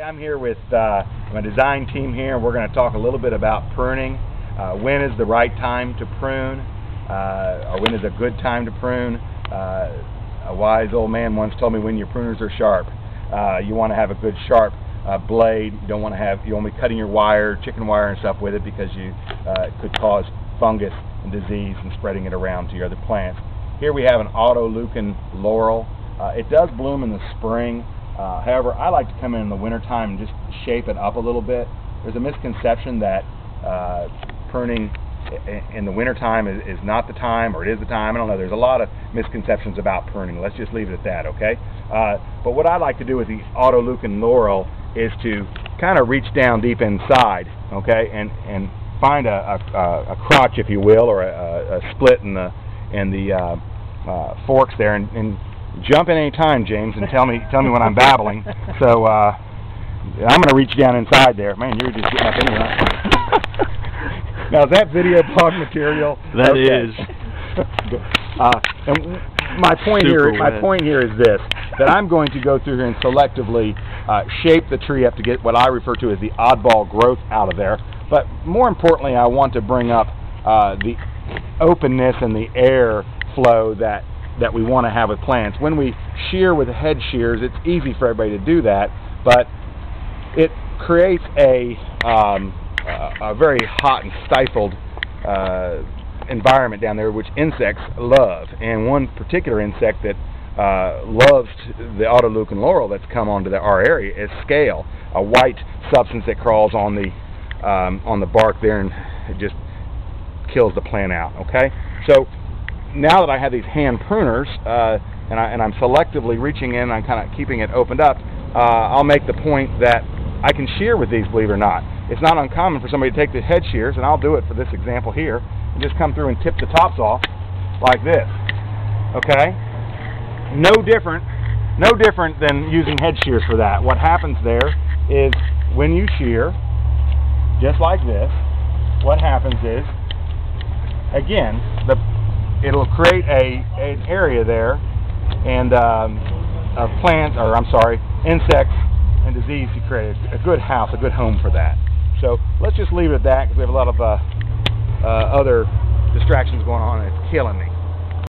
I'm here with my design team here, and we're going to talk a little bit about pruning. When is the right time to prune, or when is a good time to prune? A wise old man once told me when your pruners are sharp. You want to have a good sharp blade. You don't want to have, you won't be cutting your wire, chicken wire and stuff with it, because you could cause fungus and disease and spreading it around to your other plants. Here we have an autolucan laurel. It does bloom in the spring. However, I like to come in the wintertime and just shape it up a little bit. There's a misconception that pruning in the wintertime is not the time, or it is the time. I don't know. There's a lot of misconceptions about pruning. Let's just leave it at that, okay? But what I like to do with the autolucan laurel is to kind of reach down deep inside, okay, and find a crotch, if you will, or a split in the forks there, and jump in any time, James, and tell me when I'm babbling. So I'm going to reach down inside there. Man, you're just getting up anyway. Now, is that video blog material? That okay. is. And my point here is this: that I'm going to go through here and selectively shape the tree up to get what I refer to as the oddball growth out of there. But more importantly, I want to bring up the openness and the air flow that we want to have with plants. When we shear with head shears, it's easy for everybody to do that, but it creates a very hot and stifled environment down there, which insects love. And one particular insect that loves the autolucan laurel that's come onto our area is scale, a white substance that crawls on the bark there, and it just kills the plant out. Okay, so now that I have these hand pruners, and I'm selectively reaching in, I'm kind of keeping it opened up, I'll make the point that I can shear with these, believe it or not. It's not uncommon for somebody to take the head shears, and I'll do it for this example here, and just come through and tip the tops off like this. Okay? No different than using head shears for that. What happens there is when you shear, just like this, what happens is, again, it'll create an area there, and of plants, or I'm sorry, insects and disease to create a good house, a good home for that. So let's just leave it at that, because we have a lot of other distractions going on, and it's killing me.